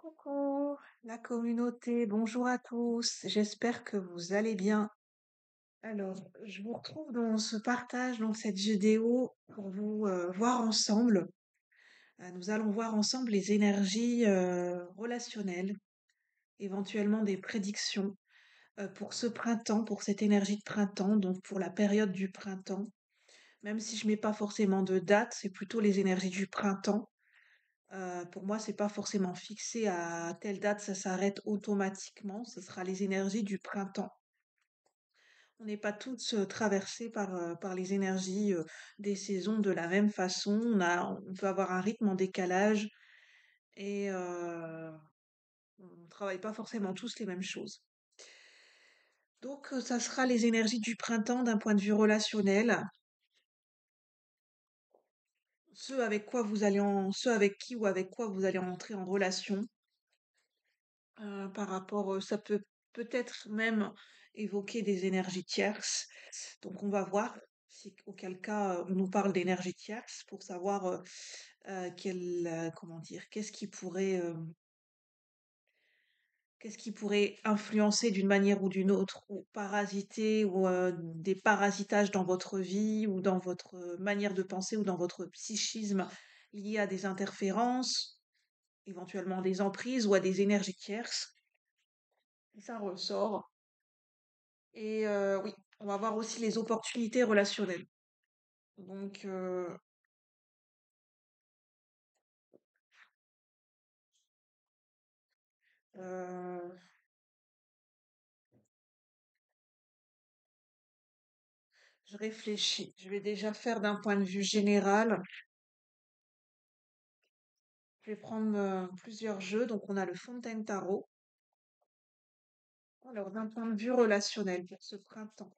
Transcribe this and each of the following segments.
Coucou la communauté, bonjour à tous, j'espère que vous allez bien. Alors, je vous retrouve dans ce partage, dans cette vidéo, pour vous voir ensemble. Nous allons voir ensemble les énergies relationnelles, éventuellement des prédictions pour ce printemps, pour cette énergie de printemps, donc pour la période du printemps. Même si je mets pas forcément de date, c'est plutôt les énergies du printemps. Pour moi, c'est pas forcément fixé à telle date, ça s'arrête automatiquement. Ce sera les énergies du printemps. On n'est pas tous traversés par les énergies des saisons de la même façon. On peut avoir un rythme en décalage et on travaille pas forcément tous les mêmes choses. Donc, ça sera les énergies du printemps d'un point de vue relationnel. Ceux avec qui ou avec quoi vous allez entrer en relation. Par rapport, ça peut peut-être même évoquer des énergies tierces. Donc on va voir si auquel cas, on nous parle d'énergie tierce pour savoir, comment dire? Qu'est-ce qui pourrait influencer d'une manière ou d'une autre ou parasiter ou, des parasitages dans votre vie ou dans votre manière de penser ou dans votre psychisme liés à des interférences, éventuellement des emprises ou à des énergies tierces. Et ça ressort. Et oui, on va voir aussi les opportunités relationnelles. Donc, euh, je réfléchis. Je vais déjà faire d'un point de vue général. Je vais prendre plusieurs jeux. Donc, on a le Fontaine Tarot. Alors, d'un point de vue relationnel pour ce printemps.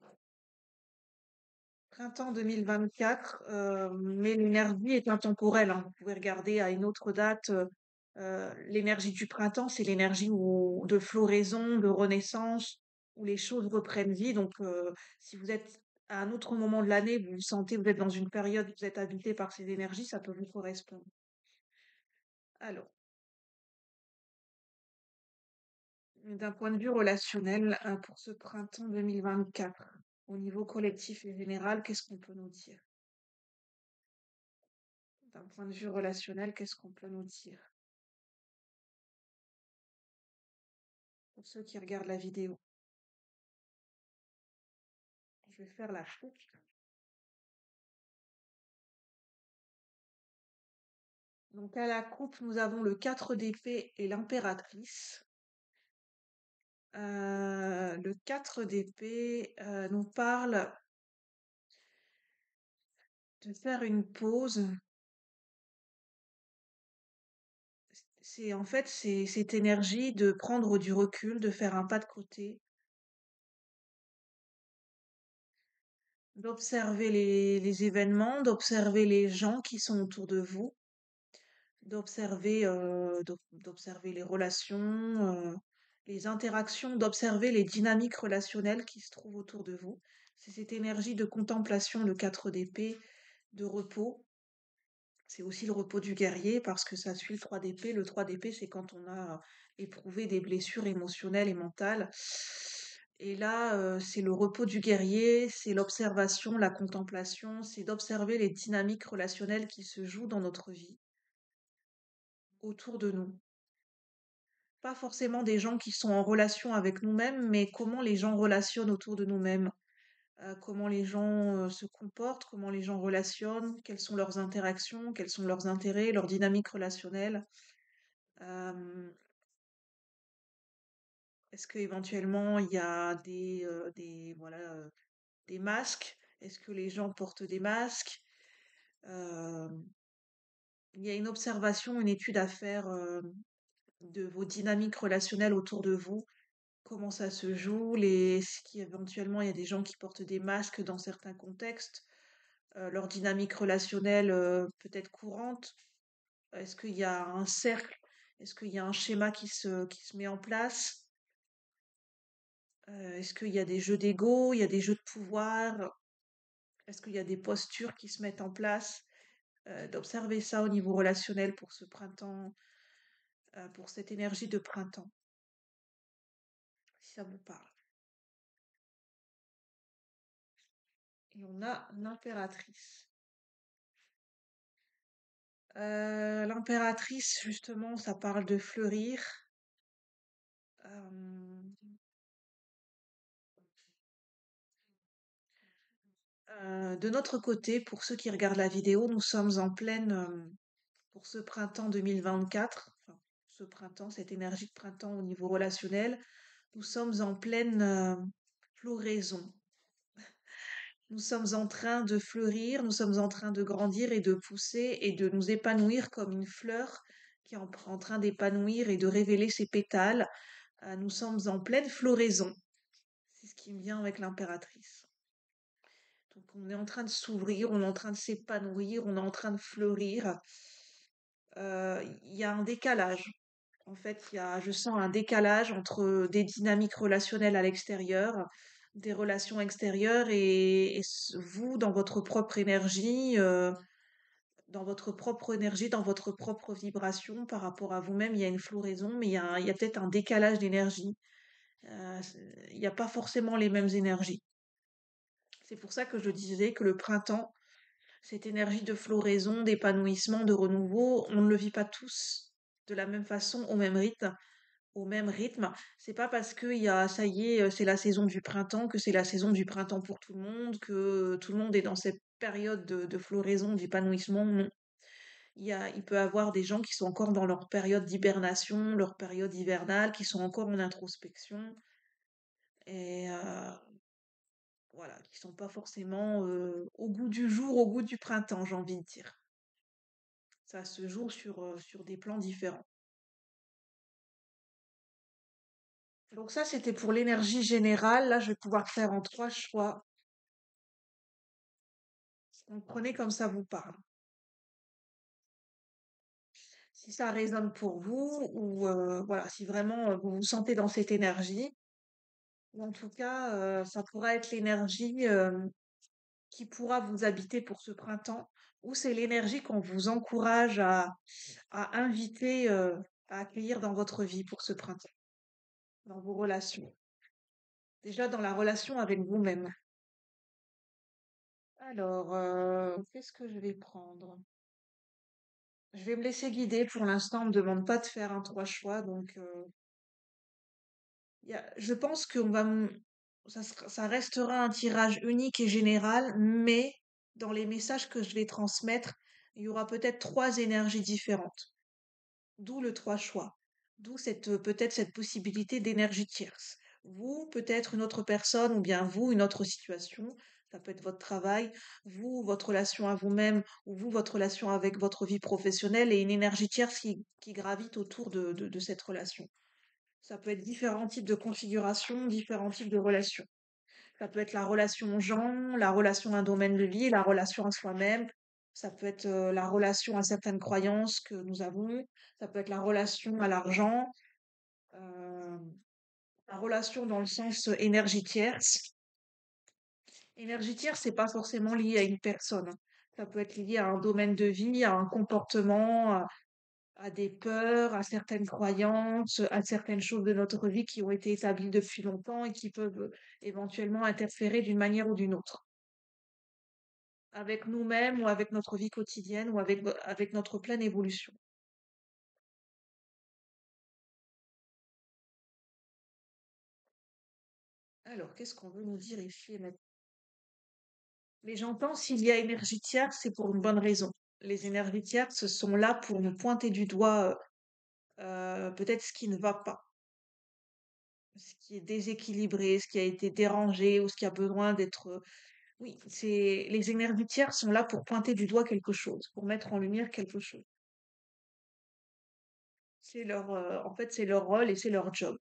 Printemps 2024, mais l'énergie est intemporelle, hein. Vous pouvez regarder à une autre date. L'énergie du printemps, c'est l'énergie de floraison, de renaissance, où les choses reprennent vie. Donc, si vous êtes à un autre moment de l'année, vous vous sentez, vous êtes dans une période, vous êtes habité par ces énergies, ça peut vous correspondre. Alors, d'un point de vue relationnel, pour ce printemps 2024, au niveau collectif et général, qu'est-ce qu'on peut nous dire? D'un point de vue relationnel, qu'est-ce qu'on peut nous dire? Pour ceux qui regardent la vidéo, je vais faire la coupe. Donc à la coupe, nous avons le 4 d'épée et l'impératrice. Le 4 d'épée nous parle de faire une pause. C'est en fait c'est cette énergie de prendre du recul, de faire un pas de côté, d'observer les événements, d'observer les gens qui sont autour de vous, d'observer les relations, les interactions, d'observer les dynamiques relationnelles qui se trouvent autour de vous. C'est cette énergie de contemplation, le 4 d'épée, de repos. C'est aussi le repos du guerrier parce que ça suit le 3 d'épée. Le 3 d'épée, c'est quand on a éprouvé des blessures émotionnelles et mentales. Et là, c'est le repos du guerrier, c'est l'observation, la contemplation, c'est d'observer les dynamiques relationnelles qui se jouent dans notre vie, autour de nous. Pas forcément des gens qui sont en relation avec nous-mêmes, mais comment les gens relationnent autour de nous-mêmes, comment les gens se comportent, comment les gens relationnent, quelles sont leurs interactions, quels sont leurs intérêts, leur dynamique relationnelle. Euh, Est-ce qu'éventuellement il y a voilà, des masques? Est-ce que les gens portent des masques? Euh, il y a une observation, une étude à faire de vos dynamiques relationnelles autour de vous. Comment ça se joue, est-ce qu'éventuellement il y a des gens qui portent des masques dans certains contextes, leur dynamique relationnelle peut-être courante, est-ce qu'il y a un cercle, est-ce qu'il y a un schéma qui se met en place, est-ce qu'il y a des jeux d'ego, il y a des jeux de pouvoir, est-ce qu'il y a des postures qui se mettent en place, d'observer ça au niveau relationnel pour ce printemps pour cette énergie de printemps, si ça vous parle. Et on a l'impératrice. L'impératrice, justement, ça parle de fleurir. Euh, de notre côté, pour ceux qui regardent la vidéo, nous sommes en pleine, pour ce printemps 2024, enfin, ce printemps, cette énergie de printemps au niveau relationnel, nous sommes en pleine floraison. Nous sommes en train de fleurir, nous sommes en train de grandir et de pousser et de nous épanouir comme une fleur qui est en train d'épanouir et de révéler ses pétales. Nous sommes en pleine floraison. C'est ce qui me vient avec l'impératrice. Donc on est en train de s'ouvrir, on est en train de s'épanouir, on est en train de fleurir. Il y a un décalage. En fait, je sens un décalage entre des dynamiques relationnelles à l'extérieur, des relations extérieures vous, dans votre propre énergie, dans votre propre vibration par rapport à vous-même, il y a une floraison, mais il y a peut-être un décalage d'énergie. Il n'y a pas forcément les mêmes énergies. C'est pour ça que je disais que le printemps, cette énergie de floraison, d'épanouissement, de renouveau, on ne le vit pas tous de la même façon, au même rythme. C'est pas parce que ça y est, c'est la saison du printemps que c'est la saison du printemps pour tout le monde, que tout le monde est dans cette période de floraison, d'épanouissement. Non. Il peut y avoir des gens qui sont encore dans leur période d'hibernation, leur période hivernale, qui sont encore en introspection et voilà, qui sont pas forcément au goût du jour, au goût du printemps, j'ai envie de dire. Ça se joue sur des plans différents. Donc ça, c'était pour l'énergie générale. Là, je vais pouvoir faire en trois choix. Donc prenez comme ça vous parle. Si ça résonne pour vous, ou voilà, si vraiment vous vous sentez dans cette énergie, ou en tout cas, ça pourra être l'énergie qui pourra vous habiter pour ce printemps, ou c'est l'énergie qu'on vous encourage à inviter, à accueillir dans votre vie pour ce printemps, dans vos relations. Déjà dans la relation avec vous-même. Alors, qu'est-ce que je vais prendre? Je vais me laisser guider. Pour l'instant, on me demande pas de faire un trois choix, donc je pense ça restera un tirage unique et général, mais dans les messages que je vais transmettre, il y aura peut-être trois énergies différentes. D'où le trois choix. D'où peut-être cette possibilité d'énergie tierce. Vous, peut-être une autre personne, ou bien vous, une autre situation. Ça peut être votre travail, vous, votre relation à vous-même, ou vous, votre relation avec votre vie professionnelle, et une énergie tierce qui gravite autour de cette relation. Ça peut être différents types de configurations, différents types de relations. Ça peut être la relation aux gens, la relation à un domaine de vie, la relation à soi-même. Ça peut être la relation à certaines croyances que nous avons. Ça peut être la relation à l'argent, euh, la relation dans le sens énergie tierce. Énergie tierce, c'est pas forcément lié à une personne, hein. Ça peut être lié à un domaine de vie, à un comportement, à des peurs, à certaines croyances, à certaines choses de notre vie qui ont été établies depuis longtemps et qui peuvent éventuellement interférer d'une manière ou d'une autre avec nous-mêmes ou avec notre vie quotidienne ou avec notre pleine évolution. Alors, qu'est-ce qu'on veut nous dire ici et maintenant? Mais j'entends s'il y a énergie tierce, c'est pour une bonne raison. Les énergies tierces sont là pour nous pointer du doigt peut-être ce qui ne va pas, ce qui est déséquilibré, ce qui a été dérangé ou ce qui a besoin d'être. Oui, les énergies tierces sont là pour pointer du doigt quelque chose, pour mettre en lumière quelque chose. En fait, c'est leur rôle et c'est leur job.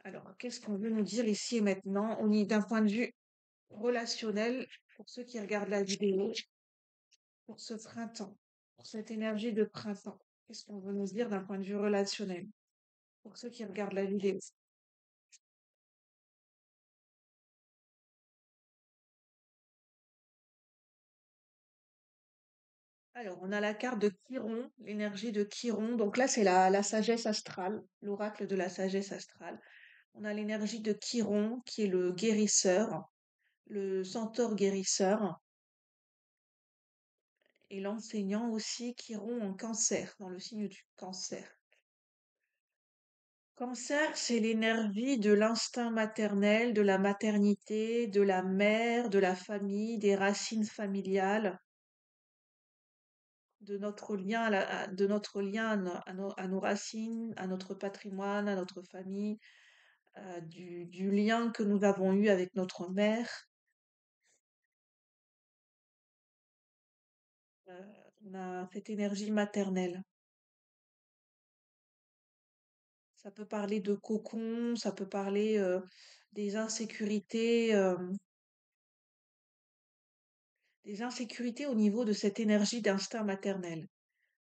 Alors, qu'est-ce qu'on veut nous dire ici et maintenant? On y d'un point de vue relationnel, pour ceux qui regardent la vidéo, pour ce printemps, pour cette énergie de printemps. Qu'est-ce qu'on veut nous dire d'un point de vue relationnel? Pour ceux qui regardent la vidéo. Alors, on a la carte de Chiron, l'énergie de Chiron. Donc là, c'est la sagesse astrale, l'oracle de la sagesse astrale. On a l'énergie de Chiron, qui est le guérisseur, le centaure guérisseur, et l'enseignant aussi, Chiron en cancer, dans le signe du cancer. Cancer, c'est l'énergie de l'instinct maternel, de la maternité, de la mère, de la famille, des racines familiales, de notre lien de notre lien à nos racines, à notre patrimoine, à notre famille, du lien que nous avons eu avec notre mère. Euh, on a cette énergie maternelle. Ça peut parler de cocon, ça peut parler des insécurités, des insécurités au niveau de cette énergie d'instinct maternel.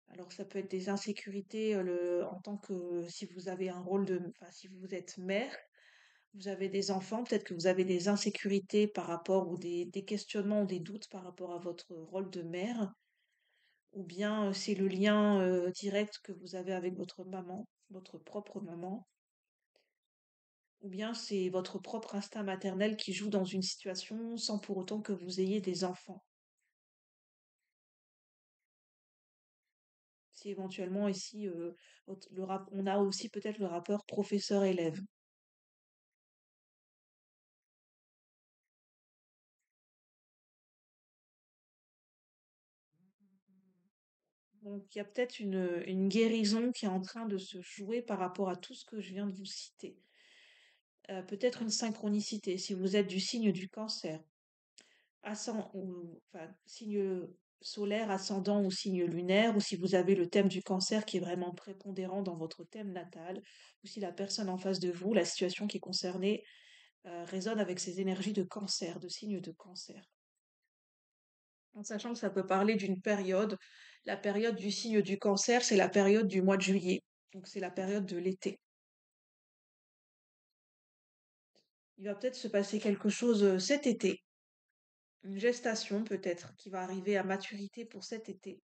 Alors ça peut être des insécurités en tant que si vous avez un rôle de, enfin si vous êtes mère, vous avez des enfants, peut-être que vous avez des insécurités par rapport ou des questionnements ou des doutes par rapport à votre rôle de mère, ou bien c'est le lien direct que vous avez avec votre maman, votre propre maman, ou bien c'est votre propre instinct maternel qui joue dans une situation sans pour autant que vous ayez des enfants. Si éventuellement ici, on a aussi peut-être le rapport professeur-élève. Donc il y a peut-être une guérison qui est en train de se jouer par rapport à tout ce que je viens de vous citer. Peut-être une synchronicité, si vous êtes du signe du cancer, enfin, signe solaire, ascendant ou signe lunaire, ou si vous avez le thème du cancer qui est vraiment prépondérant dans votre thème natal, ou si la personne en face de vous, la situation qui est concernée, résonne avec ces énergies de cancer, de signe de cancer. En sachant que ça peut parler d'une période. La période du signe du cancer, c'est la période du mois de juillet. Donc c'est la période de l'été. Il va peut-être se passer quelque chose cet été. Une gestation peut-être qui va arriver à maturité pour cet été.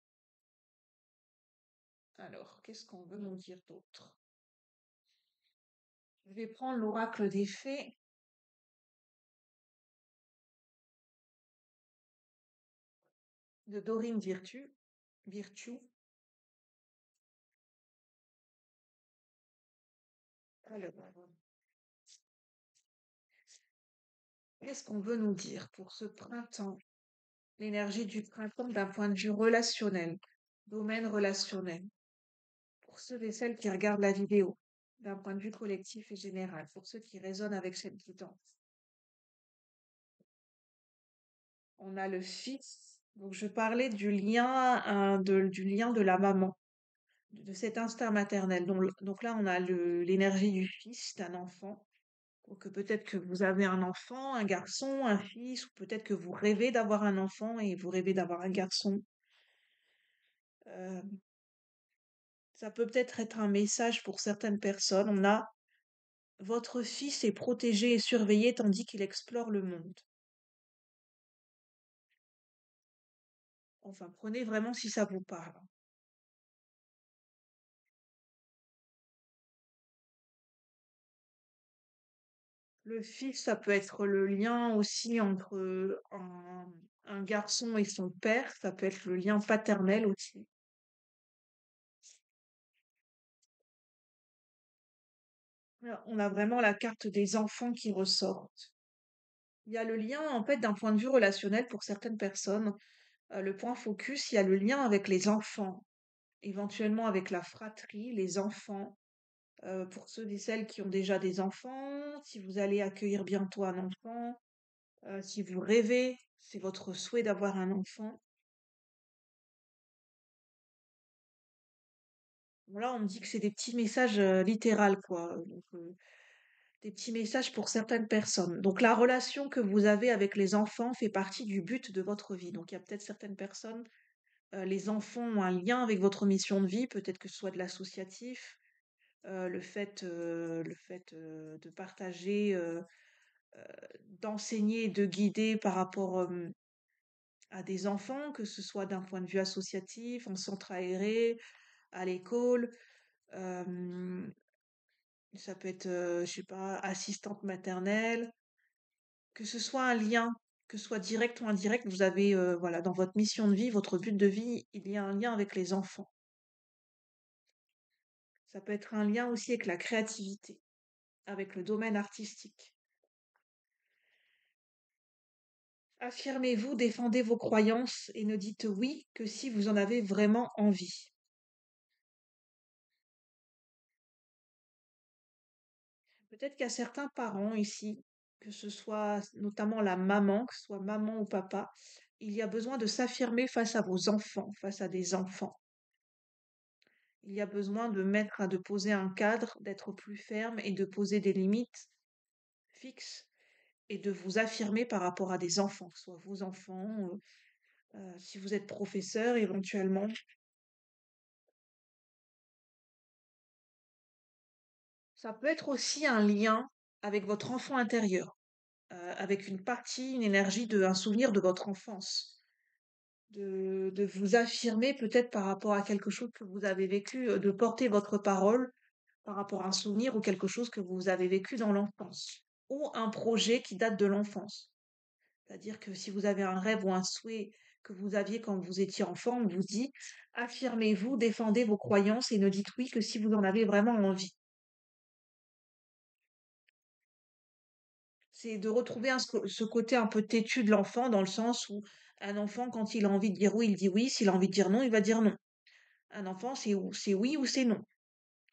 Alors, qu'est-ce qu'on veut nous dire d'autre? Je vais prendre l'oracle des fées de Dorine Virtue. Alors, qu'est-ce qu'on veut nous dire pour ce printemps? L'énergie du printemps d'un point de vue relationnel, domaine relationnel. Pour ceux et celles qui regardent la vidéo, d'un point de vue collectif et général, pour ceux qui résonnent avec cette guidance. On a le fils. Donc, je parlais du lien, du lien de la maman, de cet instinct maternel. Donc là, on a l'énergie du fils, d'un enfant. Donc peut-être que vous avez un enfant, un garçon, un fils, ou peut-être que vous rêvez d'avoir un enfant et vous rêvez d'avoir un garçon. Euh, Ça peut peut-être être un message pour certaines personnes. On a votre fils est protégé et surveillé tandis qu'il explore le monde. Enfin, prenez vraiment si ça vous parle. Le fils, ça peut être le lien aussi entre un garçon et son père. Ça peut être le lien paternel aussi. Là, on a vraiment la carte des enfants qui ressortent. Il y a le lien, en fait, d'un point de vue relationnel pour certaines personnes. Le point focus, il y a le lien avec les enfants, éventuellement avec la fratrie, les enfants. Pour ceux et celles qui ont déjà des enfants, si vous allez accueillir bientôt un enfant, si vous rêvez, c'est votre souhait d'avoir un enfant. Bon, là, on me dit que c'est des petits messages littéraux, quoi. Donc, des petits messages pour certaines personnes. Donc, la relation que vous avez avec les enfants fait partie du but de votre vie. Donc, il y a peut-être certaines personnes, les enfants ont un lien avec votre mission de vie, peut-être que ce soit de l'associatif, le fait de partager, d'enseigner et de guider par rapport à des enfants, que ce soit d'un point de vue associatif, en centre aéré, à l'école. euh, Ça peut être, je sais pas, assistante maternelle, que ce soit un lien, que ce soit direct ou indirect, vous avez, voilà, dans votre mission de vie, votre but de vie, il y a un lien avec les enfants. Ça peut être un lien aussi avec la créativité, avec le domaine artistique. Affirmez-vous, défendez vos croyances et ne dites oui que si vous en avez vraiment envie. Peut-être qu'il y a certains parents ici, que ce soit notamment la maman, que ce soit maman ou papa, il y a besoin de s'affirmer face à vos enfants, face à des enfants. Il y a besoin de poser un cadre, d'être plus ferme et de poser des limites fixes et de vous affirmer par rapport à des enfants, que ce soit vos enfants, si vous êtes professeur éventuellement. Ça peut être aussi un lien avec votre enfant intérieur, avec une partie, une énergie un souvenir de votre enfance. De vous affirmer peut-être par rapport à quelque chose que vous avez vécu, de porter votre parole par rapport à un souvenir ou quelque chose que vous avez vécu dans l'enfance, ou un projet qui date de l'enfance. C'est-à-dire que si vous avez un rêve ou un souhait que vous aviez quand vous étiez enfant, on vous dit, affirmez-vous, défendez vos croyances et ne dites oui que si vous en avez vraiment envie. C'est de retrouver ce côté un peu têtu de l'enfant, dans le sens où un enfant, quand il a envie de dire oui, il dit oui, s'il a envie de dire non, il va dire non. Un enfant, c'est oui ou c'est non.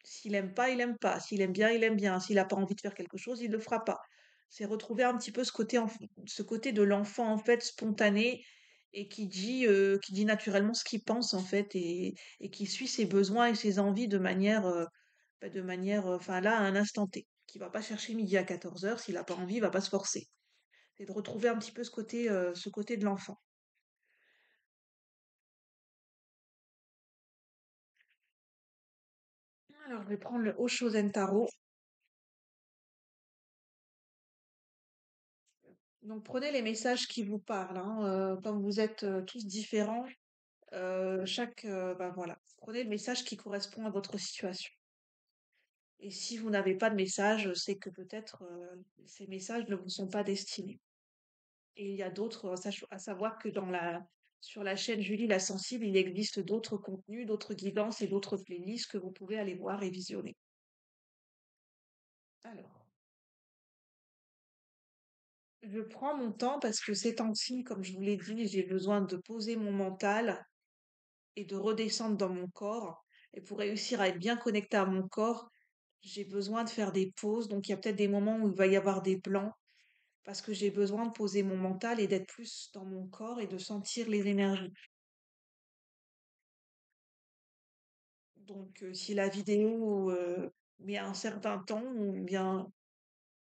S'il aime pas, il aime pas. S'il aime bien, il aime bien. S'il a pas envie de faire quelque chose, il le fera pas. C'est retrouver un petit peu ce côté de l'enfant, en fait, spontané et qui dit naturellement ce qu'il pense, en fait, et qui suit ses besoins et ses envies enfin là, à un instant T. Qui va pas chercher midi à 14 heures. S'il a pas envie, il va pas se forcer. C'est de retrouver un petit peu ce côté de l'enfant. Alors, je vais prendre le Oshozen Taro. Donc, prenez les messages qui vous parlent, hein, comme vous êtes tous différents. Voilà, prenez le message qui correspond à votre situation. Et si vous n'avez pas de message, c'est que peut-être ces messages ne vous sont pas destinés. Et il y a d'autres, à savoir que sur la chaîne Julie la Sensible, il existe d'autres contenus, d'autres guidances et d'autres playlists que vous pouvez aller voir et visionner. Alors, je prends mon temps parce que ces temps-ci, comme je vous l'ai dit, j'ai besoin de poser mon mental et de redescendre dans mon corps. Et pour réussir à être bien connecté à mon corps, j'ai besoin de faire des pauses. Donc, il y a peut-être des moments où il va y avoir des plans parce que j'ai besoin de poser mon mental et d'être plus dans mon corps et de sentir les énergies. Donc, si la vidéo met un certain temps ou bien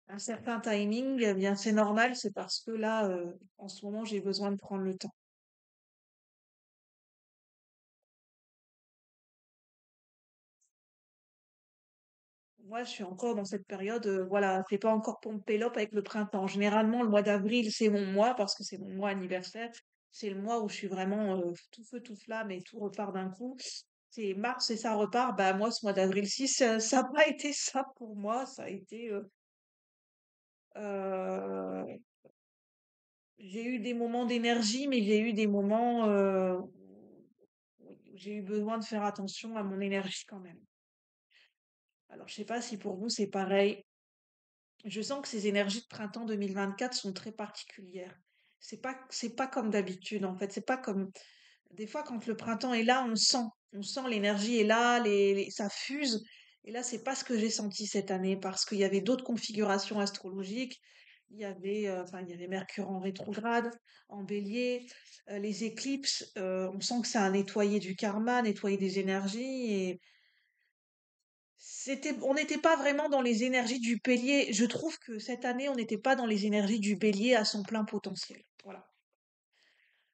un certain timing, eh bien c'est normal, c'est parce que là, en ce moment, j'ai besoin de prendre le temps. Moi, je suis encore dans cette période, voilà, c'est pas encore Pompelope avec le printemps. Généralement, le mois d'avril, c'est mon mois parce que c'est mon mois anniversaire. C'est le mois où je suis vraiment tout feu, tout flamme et tout repart d'un coup. C'est mars et ça repart. Bah, moi, ce mois d'avril-ci, ça n'a pas été ça pour moi. Ça a été, euh, j'ai eu des moments d'énergie, mais j'ai eu des moments où j'ai eu besoin de faire attention à mon énergie quand même. Alors, je sais pas si pour vous c'est pareil. Je sens que ces énergies de printemps 2024 sont très particulières. C'est pas comme d'habitude, en fait. C'est pas comme, des fois, quand le printemps est là, on sent l'énergie est là, ça fuse. Et là, c'est pas ce que j'ai senti cette année parce qu'il y avait d'autres configurations astrologiques. Il y avait Mercure en rétrograde, en bélier, les éclipses. On sent que ça a nettoyé du karma, nettoyé des énergies. On n'était pas vraiment dans les énergies du bélier. Je trouve que cette année, on n'était pas dans les énergies du bélier à son plein potentiel. Voilà.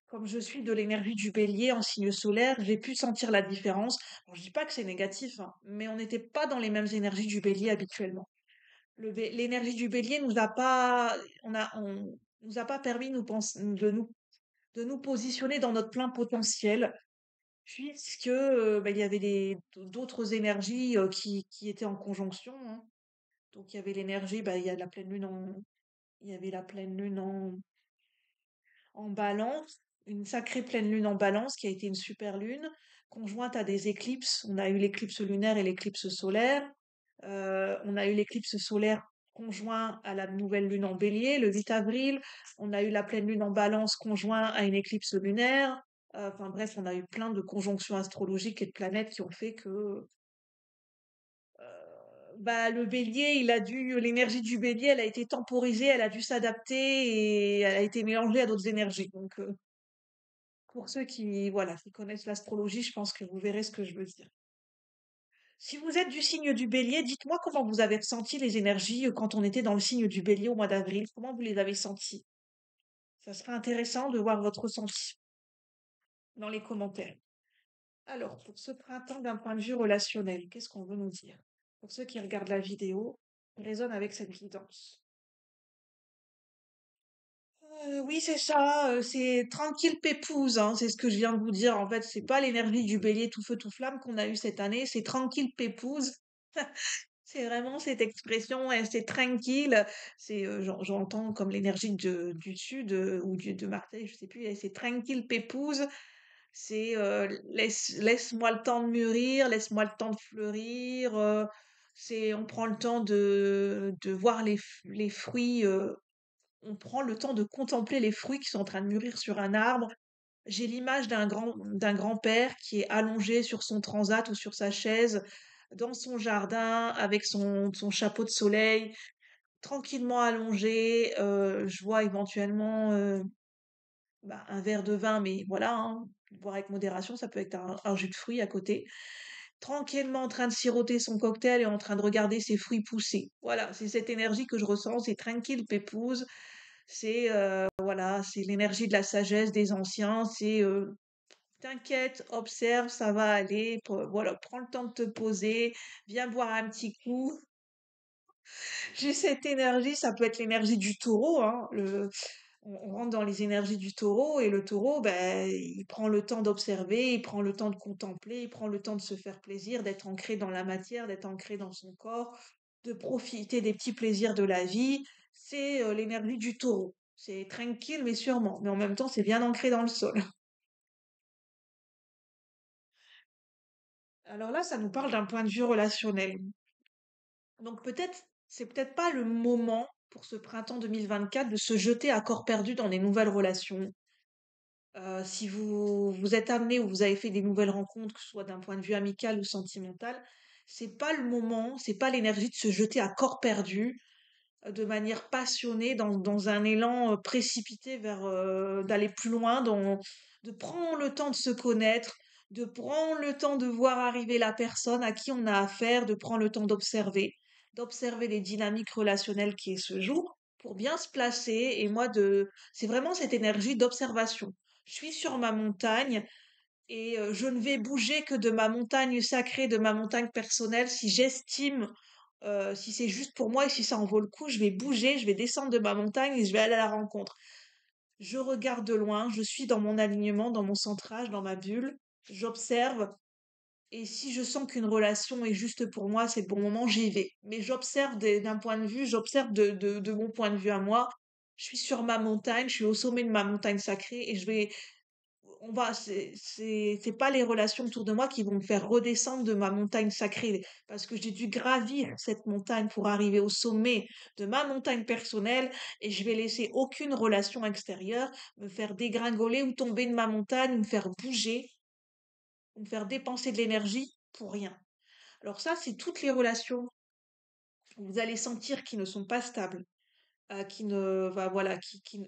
Comme je suis de l'énergie du bélier en signe solaire, j'ai pu sentir la différence. Bon, je dis pas que c'est négatif, hein, mais on n'était pas dans les mêmes énergies du bélier habituellement. L'énergie du bélier nous a pas, on nous a pas permis de nous de nous positionner dans notre plein potentiel, puisque bah, il y avait d'autres énergies qui étaient en conjonction, hein. Donc il y avait l'énergie, bah, il y avait la pleine lune en balance, une sacrée pleine lune en balance qui a été une super lune, conjointe à des éclipses. On a eu l'éclipse lunaire et l'éclipse solaire. On a eu l'éclipse solaire conjoint à la nouvelle lune en bélier le 8 avril. On a eu la pleine lune en balance conjoint à une éclipse lunaire. Enfin bref, on a eu plein de conjonctions astrologiques et de planètes qui ont fait que bah, le bélier, l'énergie du bélier, elle a été temporisée, elle a dû s'adapter et elle a été mélangée à d'autres énergies. Donc, pour ceux voilà, qui connaissent l'astrologie, je pense que vous verrez ce que je veux dire. Si vous êtes du signe du bélier, dites-moi comment vous avez ressenti les énergies quand on était dans le signe du bélier au mois d'avril. Comment vous les avez senties? Ça serait intéressant de voir votre ressenti dans les commentaires. Alors, pour ce printemps, d'un point de vue relationnel, qu'est-ce qu'on veut nous dire? Pour ceux qui regardent la vidéo, ils résonnent avec cette guidance. Oui, c'est ça, c'est tranquille pépouze, hein, c'est ce que je viens de vous dire. En fait, c'est pas l'énergie du bélier tout feu tout flamme qu'on a eu cette année, c'est tranquille pépouze. C'est vraiment cette expression, c'est tranquille. J'entends comme l'énergie du sud ou de Marseille, je sais plus, c'est tranquille pépouze. C'est laisse-moi le temps de mûrir, laisse-moi le temps de fleurir. On prend le temps de voir les fruits. On prend le temps de contempler les fruits qui sont en train de mûrir sur un arbre. J'ai l'image d'un grand-père qui est allongé sur son transat ou sur sa chaise dans son jardin avec son chapeau de soleil, tranquillement allongé. Je vois éventuellement bah, un verre de vin, mais voilà, hein, boire avec modération, ça peut être un jus de fruits à côté. Tranquillement en train de siroter son cocktail et en train de regarder ses fruits pousser. Voilà, c'est cette énergie que je ressens, c'est tranquille, pépouze. Voilà, c'est l'énergie de la sagesse des anciens, t'inquiète, observe, ça va aller, voilà, prends le temps de te poser, viens boire un petit coup. J'ai cette énergie, ça peut être l'énergie du taureau, hein, on rentre dans les énergies du taureau et le taureau, ben, il prend le temps d'observer, il prend le temps de contempler, il prend le temps de se faire plaisir, d'être ancré dans la matière, d'être ancré dans son corps, de profiter des petits plaisirs de la vie. C'est l'énergie du taureau. C'est tranquille mais sûrement, mais en même temps c'est bien ancré dans le sol. Alors là, ça nous parle d'un point de vue relationnel. Donc c'est peut-être pas le moment pour ce printemps 2024 de se jeter à corps perdu dans des nouvelles relations. Si vous êtes amené ou vous avez fait des nouvelles rencontres, que ce soit d'un point de vue amical ou sentimental, c'est pas le moment, c'est pas l'énergie de se jeter à corps perdu, de manière passionnée, dans un élan précipité vers d'aller plus loin, de prendre le temps de se connaître, de prendre le temps de voir arriver la personne à qui on a affaire, de prendre le temps d'observer les dynamiques relationnelles qui se jouent pour bien se placer. Et c'est vraiment cette énergie d'observation. Je suis sur ma montagne et je ne vais bouger que de ma montagne sacrée, de ma montagne personnelle, si j'estime si c'est juste pour moi et si ça en vaut le coup, je vais bouger, je vais descendre de ma montagne et je vais aller à la rencontre. Je regarde de loin, je suis dans mon alignement, dans mon centrage, dans ma bulle, j'observe et si je sens qu'une relation est juste pour moi, c'est le bon moment, j'y vais. Mais j'observe d'un point de vue, j'observe de mon point de vue à moi. Je suis sur ma montagne, je suis au sommet de ma montagne sacrée et c'est pas les relations autour de moi qui vont me faire redescendre de ma montagne sacrée, parce que j'ai dû gravir cette montagne pour arriver au sommet de ma montagne personnelle, et je vais laisser aucune relation extérieure me faire dégringoler ou tomber de ma montagne, ou me faire bouger, ou me faire dépenser de l'énergie pour rien. Alors ça, c'est toutes les relations que vous allez sentir qui ne sont pas stables, voilà,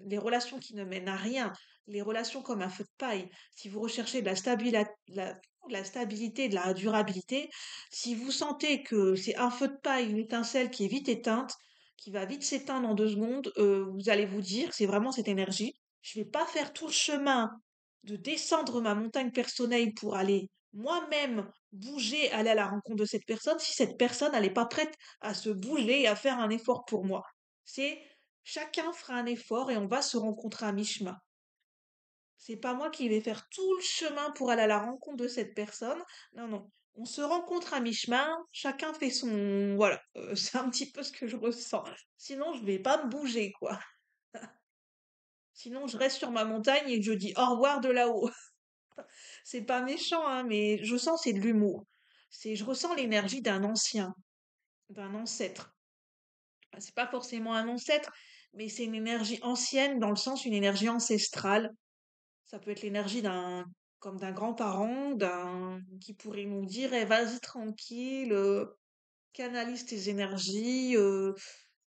les relations qui ne mènent à rien, les relations comme un feu de paille. Si vous recherchez de la stabilité, de la durabilité, si vous sentez que c'est un feu de paille, une étincelle qui est vite éteinte, qui va vite s'éteindre en 2 secondes, vous allez vous dire, c'est vraiment cette énergie, je vais pas faire tout le chemin de descendre ma montagne personnelle pour aller moi-même bouger, aller à la rencontre de cette personne, si cette personne, elle n'est pas prête à se bouger et à faire un effort pour moi. C'est chacun fera un effort et on va se rencontrer à mi-chemin. C'est pas moi qui vais faire tout le chemin pour aller à la rencontre de cette personne. Non, non. On se rencontre à mi-chemin, chacun fait son... Voilà, c'est un petit peu ce que je ressens. Sinon, je vais pas me bouger, quoi. Sinon, je reste sur ma montagne et je dis au revoir de là-haut. C'est pas méchant, hein, mais je sens c'est de l'humour. Je ressens l'énergie d'un ancien, d'un ancêtre. C'est pas forcément un ancêtre, mais c'est une énergie ancienne dans le sens une énergie ancestrale. Ça peut être l'énergie comme d'un grand-parent, qui pourrait nous dire, eh, vas-y tranquille, canalise tes énergies,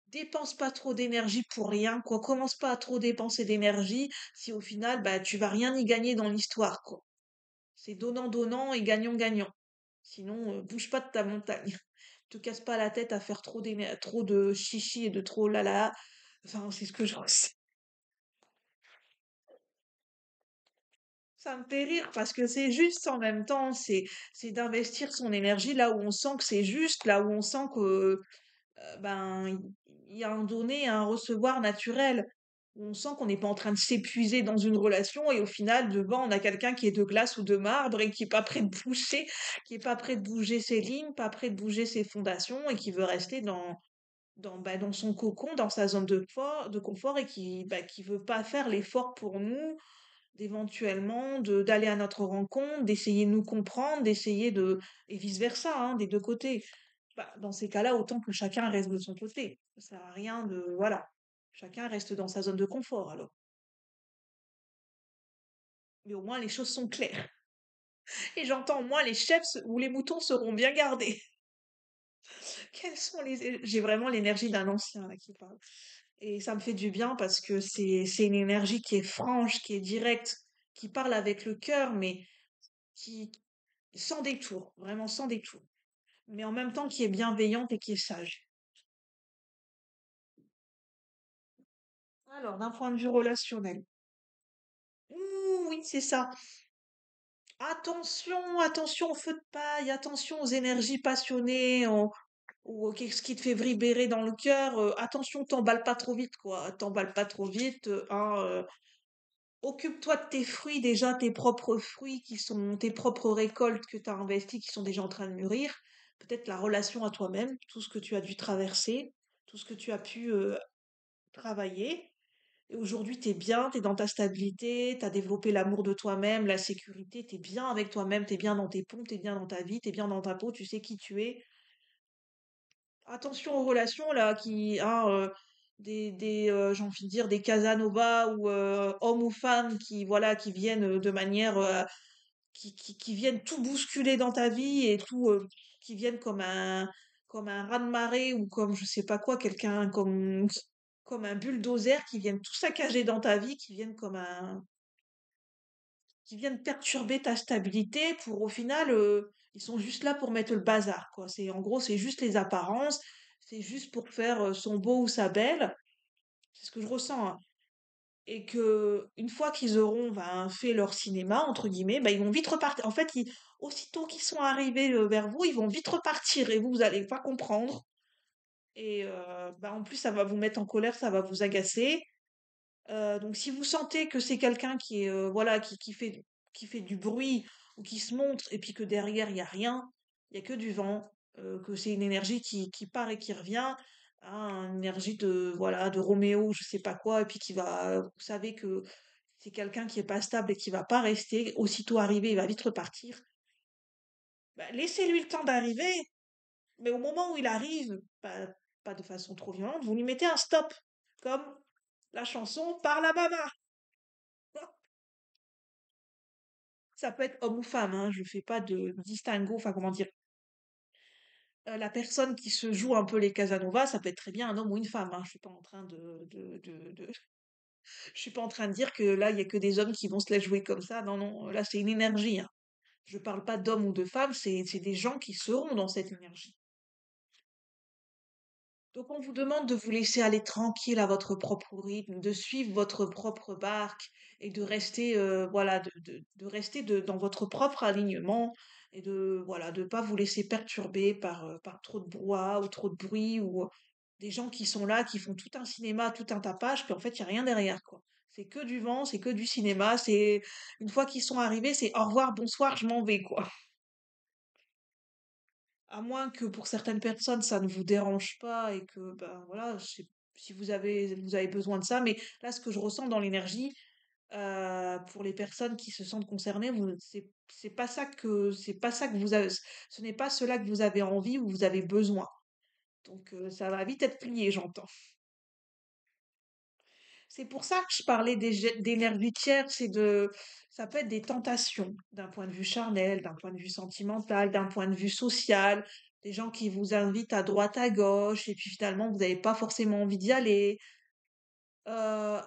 dépense pas trop d'énergie pour rien, quoi. Commence pas à trop dépenser d'énergie si au final, bah, tu vas rien y gagner dans l'histoire, quoi. C'est donnant-donnant et gagnant-gagnant. Sinon, bouge pas de ta montagne. Te casse pas la tête à faire trop de chichi et de trop lala. Enfin, c'est ce que je ressens. Ça me fait rire parce que c'est juste en même temps, c'est d'investir son énergie là où on sent que c'est juste, là où on sent que ben il y a un donner et un recevoir naturel. Où on sent qu'on n'est pas en train de s'épuiser dans une relation et au final devant on a quelqu'un qui est de glace ou de marbre et qui est pas prêt de bouger, qui est pas prêt de bouger ses lignes, pas prêt de bouger ses fondations et qui veut rester dans son cocon, dans sa zone de confort et qui veut pas faire l'effort pour nous d'éventuellement d'aller à notre rencontre, d'essayer de nous comprendre, et vice-versa, hein, des deux côtés. Bah, dans ces cas-là, autant que chacun reste de son côté. Ça sert à rien de, voilà. Chacun reste dans sa zone de confort, alors. Mais au moins, les choses sont claires. Et j'entends, au moins, les ou les moutons seront bien gardés. J'ai vraiment l'énergie d'un ancien, là, qui parle. Et ça me fait du bien parce que c'est une énergie qui est franche, qui est directe, qui parle avec le cœur, mais qui, sans détour, vraiment sans détour. Mais en même temps qui est bienveillante et qui est sage. Alors, d'un point de vue relationnel. Ouh, oui, c'est ça. Attention, attention au feu de paille, attention aux énergies passionnées, ou qu'est-ce qui te fait vibrer dans le cœur. Attention, t'emballes pas trop vite, quoi. T'emballes pas trop vite. Occupe-toi de tes fruits, déjà tes propres fruits qui sont tes propres récoltes que tu as investies, qui sont déjà en train de mûrir. Peut-être la relation à toi-même, tout ce que tu as dû traverser, tout ce que tu as pu travailler. Et aujourd'hui, tu es bien, tu es dans ta stabilité, tu as développé l'amour de toi-même, la sécurité, tu es bien avec toi-même, tu es bien dans tes pompes, tu es bien dans ta vie, tu es bien dans ta peau, tu sais qui tu es. Attention aux relations là j'ai envie de dire des Casanova ou hommes ou femmes qui voilà qui viennent de manière qui viennent tout bousculer dans ta vie et tout qui viennent comme un raz-de-marée ou comme je sais pas quoi quelqu'un comme un bulldozer qui viennent tout saccager dans ta vie qui viennent perturber ta stabilité pour au final ils sont juste là pour mettre le bazar quoi. C'est en gros c'est juste les apparences, c'est juste pour faire son beau ou sa belle. C'est ce que je ressens, hein. Et que une fois qu'ils auront ben, fait leur cinéma entre guillemets, ben, ils vont vite repartir. En fait, aussitôt qu'ils sont arrivés vers vous, ils vont vite repartir et vous allez pas comprendre. Et ben, en plus ça va vous mettre en colère, ça va vous agacer. Donc si vous sentez que c'est quelqu'un qui est voilà qui fait du bruit ou qui se montre et puis que derrière il y a rien, il y a que du vent, que c'est une énergie qui part et qui revient, hein, une énergie de voilà de Roméo, je sais pas quoi, et puis vous savez que c'est quelqu'un qui est pas stable et qui va pas rester, aussitôt arrivé, il va vite repartir. Bah, laissez-lui le temps d'arriver, mais au moment où il arrive, pas de façon trop violente, vous lui mettez un stop, comme la chanson Par la maman. Ça peut être homme ou femme, hein, je fais pas de distinguo, enfin comment dire. La personne qui se joue un peu les Casanova, ça peut être très bien un homme ou une femme, hein. Je suis pas en train je suis pas en train de dire que là, il y a que des hommes qui vont se la jouer comme ça. Non, non, là, c'est une énergie, hein. Je parle pas d'hommes ou de femmes, c'est des gens qui seront dans cette énergie. Donc on vous demande de vous laisser aller tranquille à votre propre rythme, de suivre votre propre barque et de rester voilà de rester dans votre propre alignement et de voilà de pas vous laisser perturber par trop de brouhaha ou trop de bruit ou des gens qui sont là qui font tout un cinéma, tout un tapage puis en fait il y a rien derrière quoi. C'est que du vent, c'est que du cinéma, c'est une fois qu'ils sont arrivés, c'est au revoir, bonsoir, je m'en vais, quoi. À moins que pour certaines personnes, ça ne vous dérange pas et que, ben voilà, je sais si vous avez besoin de ça, mais là, ce que je ressens dans l'énergie, pour les personnes qui se sentent concernées, c'est pas ça que vous avez, ce n'est pas cela que vous avez envie ou vous avez besoin. Donc, ça va vite être plié, j'entends. C'est pour ça que je parlais d'énergie tiers, ça peut être des tentations d'un point de vue charnel, d'un point de vue sentimental, d'un point de vue social, des gens qui vous invitent à droite, à gauche, et puis finalement vous n'avez pas forcément envie d'y aller. Euh,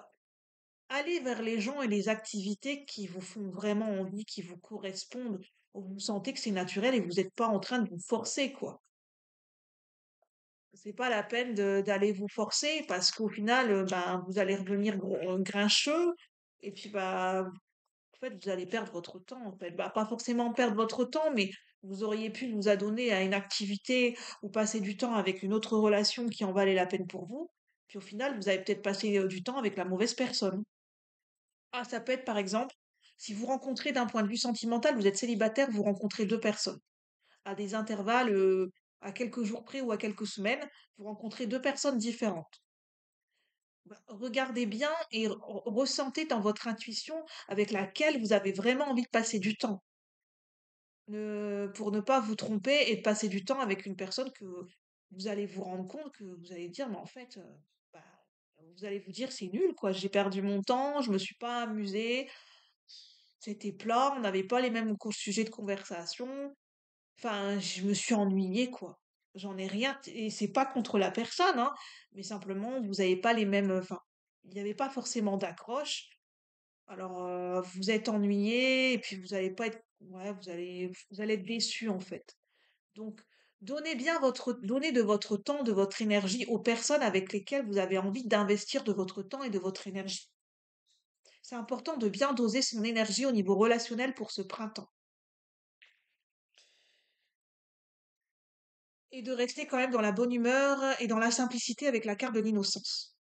Allez vers les gens et les activités qui vous font vraiment envie, qui vous correspondent, où vous sentez que c'est naturel et vous n'êtes pas en train de vous forcer, quoi. C'est pas la peine d'aller vous forcer parce qu'au final, ben, vous allez revenir grincheux et puis bah, en fait, vous allez perdre votre temps, en fait. Bah, pas forcément perdre votre temps, mais vous auriez pu vous adonner à une activité ou passer du temps avec une autre relation qui en valait la peine pour vous. Puis au final, vous avez peut-être passé du temps avec la mauvaise personne. Ah, ça peut être par exemple, si vous rencontrez d'un point de vue sentimental, vous êtes célibataire, vous rencontrez deux personnes à des intervalles, à quelques jours près ou à quelques semaines, vous rencontrez deux personnes différentes. Bah, regardez bien et ressentez dans votre intuition avec laquelle vous avez vraiment envie de passer du temps. Pour ne pas vous tromper et de passer du temps avec une personne que vous allez vous rendre compte que vous allez dire, mais en fait, bah, vous allez vous dire, c'est nul, quoi. J'ai perdu mon temps, je me suis pas amusée, c'était plat, on n'avait pas les mêmes sujets de conversation. Enfin, je me suis ennuyée, quoi. J'en ai rien, et c'est pas contre la personne, hein, mais simplement, vous avez pas les mêmes, enfin, il n'y avait pas forcément d'accroche. Alors, vous êtes ennuyé, et puis vous allez pas être, ouais, vous allez être déçu, en fait. Donc, donnez de votre temps, de votre énergie aux personnes avec lesquelles vous avez envie d'investir de votre temps et de votre énergie. C'est important de bien doser son énergie au niveau relationnel pour ce printemps. Et de rester quand même dans la bonne humeur et dans la simplicité avec la carte de l'innocence.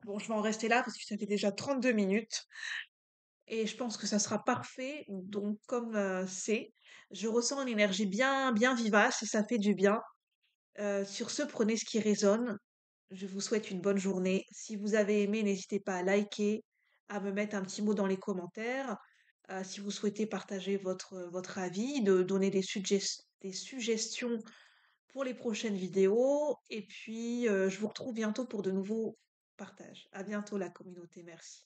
Bon, je vais en rester là parce que ça fait déjà 32 minutes et je pense que ça sera parfait. Donc, comme je ressens une énergie bien, bien vivace et ça fait du bien. Sur ce, prenez ce qui résonne. Je vous souhaite une bonne journée. Si vous avez aimé, n'hésitez pas à liker, à me mettre un petit mot dans les commentaires. Si vous souhaitez partager votre avis, de donner des suggestions pour les prochaines vidéos. Et puis, je vous retrouve bientôt pour de nouveaux partages. À bientôt, la communauté. Merci.